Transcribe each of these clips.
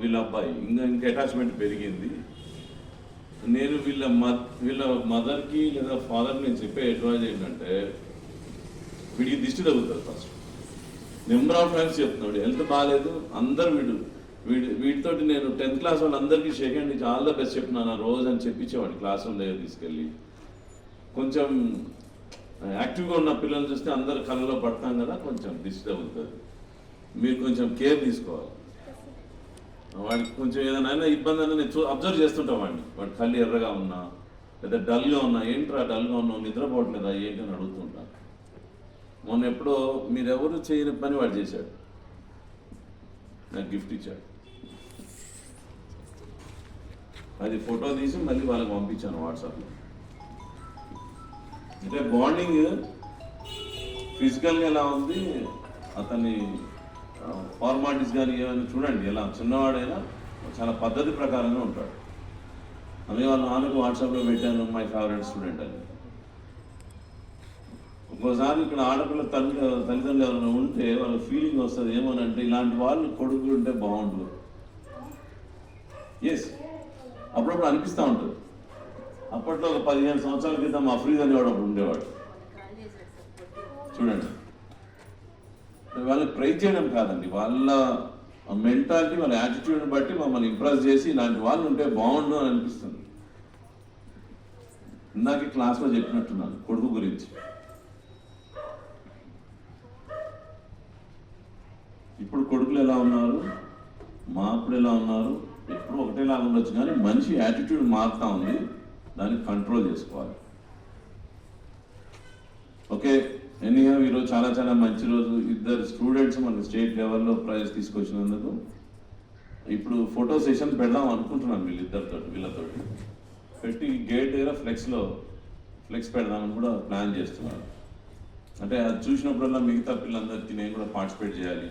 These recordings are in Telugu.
వీళ్ళ అబ్బాయి ఇంకా అటాచ్మెంట్ పెరిగింది. నేను వీళ్ళ మదర్కి లేదా ఫాదర్కి నేను చెప్పే అడ్వైజ్ ఏంటంటే, వీడికి దిష్టి తగ్గుతుంది. ఫస్ట్ నెంబర్ ఆఫ్ టైమ్స్ చెప్తున్నాడు, హెల్త్ బాగాలేదు, అందరు వీటితోటి నేను 10th క్లాస్ వాళ్ళందరికీ షేక్ హ్యాండ్ ఇచ్చి ఆల్ ద బెస్ట్ చెప్పినాను రోజు అని చెప్పించేవాడిని క్లాస్ రూమ్ దగ్గర తీసుకెళ్ళి. కొంచెం యాక్టివ్గా ఉన్న పిల్లల్ని చూస్తే అందరు కళ్ళలో పడతాం కదా, కొంచెం దిష్టి తగ్గుతుంది. మీరు కొంచెం కేర్ తీసుకోవాలి. వాడికి కొంచెం ఏదైనా ఇబ్బంది అని నేను అబ్జర్వ్ చేస్తుంటాం వాడిని. వాడి కళ్ళు ఎర్రగా ఉన్నా లేదా డల్గా ఉన్నా, ఏంట్రా డల్గా ఉన్నావు, నిద్రపోవట్లేదా ఏంటి అని అడుగుతుంటా. మొన్న ఎప్పుడో మీరెవరు చేయని పని వాడు చేశాడు, నాకు గిఫ్ట్ ఇచ్చాడు. అది ఫోటో తీసి మళ్ళీ వాళ్ళకి పంపించాను వాట్సాప్లో. అంటే బాండింగ్ ఫిజికల్గా ఎలా ఉంది, అతని ఫార్మాలిటీస్ కానీ ఏమైనా చూడండి, ఎలా చిన్నవాడైనా చాలా పద్ధతి ప్రకారంగా ఉంటాడు. అందుకే వాళ్ళ నాన్నకు వాట్సాప్లో పెట్టాను మై ఫేవరెట్ స్టూడెంట్ అని. ఒక్కోసారి ఇక్కడ ఆడపిల్ల తల్లిదండ్రులు ఎవరైనా ఉంటే వాళ్ళ ఫీలింగ్ వస్తుంది ఏమోనంటే, ఇలాంటి వాళ్ళు కొడుకులు ఉంటే బాగుంటుంది. ఎస్, అప్పుడప్పుడు అనిపిస్తూ ఉంటుంది. అప్పట్లో ఒక 15 సంవత్సరాల క్రితం అఫ్రీజ్ అనేవాడు అప్పుడు ఉండేవాడు. చూడండి, వాళ్ళని ప్రైజ్ చేయడం కాదండి, వాళ్ళ మెంటాలిటీ వాళ్ళ యాటిట్యూడ్ని బట్టి మమ్మల్ని ఇంప్రెస్ చేసి ఇలాంటి వాళ్ళు ఉంటే బాగుండు అని అనిపిస్తుంది. ఇందాక క్లాస్లో చెప్పినట్టున్నాను కొడుకు గురించి. ఇప్పుడు కొడుకులు ఎలా ఉన్నారు, మా అప్పుడు ఎలా ఉన్నారు, ఎప్పుడు ఒకటేలాగా ఉండొచ్చు, కానీ మనిషి యాటిట్యూడ్ మారుతూ ఉంది, దాన్ని కంట్రోల్ చేసుకోవాలి. ఓకే, ఎనీహౌ ఈరోజు చాలా చాలా మంచి రోజు. ఇద్దరు స్టూడెంట్స్ మన స్టేట్ లెవెల్లో ప్రైజ్ తీసుకొచ్చినందుకు ఇప్పుడు ఫోటో సెషన్ పెడదాం అనుకుంటున్నాను వీళ్ళతో పెట్టి గేట్ దగ్గర ఫ్లెక్స్ పెడదామని కూడా ప్లాన్ చేస్తున్నాను. అంటే అది చూసినప్పుడల్లా మిగతా పిల్లలందరికీ నేను కూడా పార్టిసిపేట్ చేయాలి,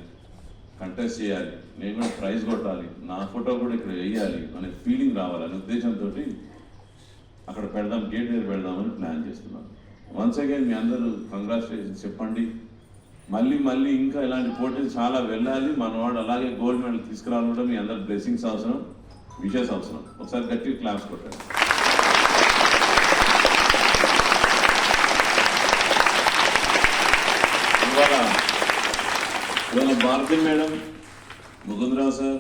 కంటెస్ట్ చేయాలి, నేను కూడా ప్రైజ్ కొట్టాలి, నా ఫోటో కూడా ఇక్కడ వేయాలి అనే ఫీలింగ్ రావాలనే ఉద్దేశంతో అక్కడ పెడదాం, గేట్ దగ్గర పెడదామని ప్లాన్ చేస్తున్నాను. వన్స్ అగైన్ మీ అందరూ కంగ్రాచులేషన్స్ చెప్పండి. మళ్ళీ ఇంకా ఇలాంటి పోటీలు చాలా వెళ్ళాలి. మనవాడు అలాగే గోల్డ్ మెడల్ తీసుకురావాలి కూడా మీ అందరు బ్లెస్సింగ్స్ అవసరం, విషెస్ అవసరం. ఒకసారి గట్టి క్లాప్స్ కొట్టండి. ఇవాళ Bharathi madam, Mukundarao sir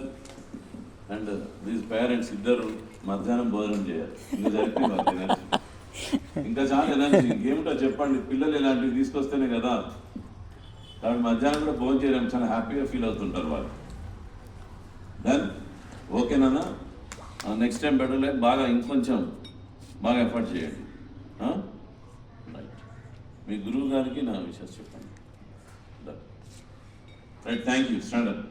and these parents ఇద్దరు మధ్యాహ్నం భోజనం చేయాలి. ఇంకా జరిపి ఎనర్జీ, ఇంకా చాలా ఎనర్జీ. ఇంకేమిటో చెప్పండి, పిల్లలు ఇలాంటివి తీసుకొస్తేనే కదా. కాబట్టి మధ్యాహ్నం కూడా భోజనం చేయడం చాలా హ్యాపీగా ఫీల్ అవుతుంటారు వాళ్ళు. డన్, ఓకేనా? నెక్స్ట్ టైం బెటర్ బాగా ఇంకొంచెం బాగా ఎఫర్ట్ చేయండి. రైట్, మీ గురువు గారికి నా విషయాలు చెప్పండి. Right, thank you. Stand up.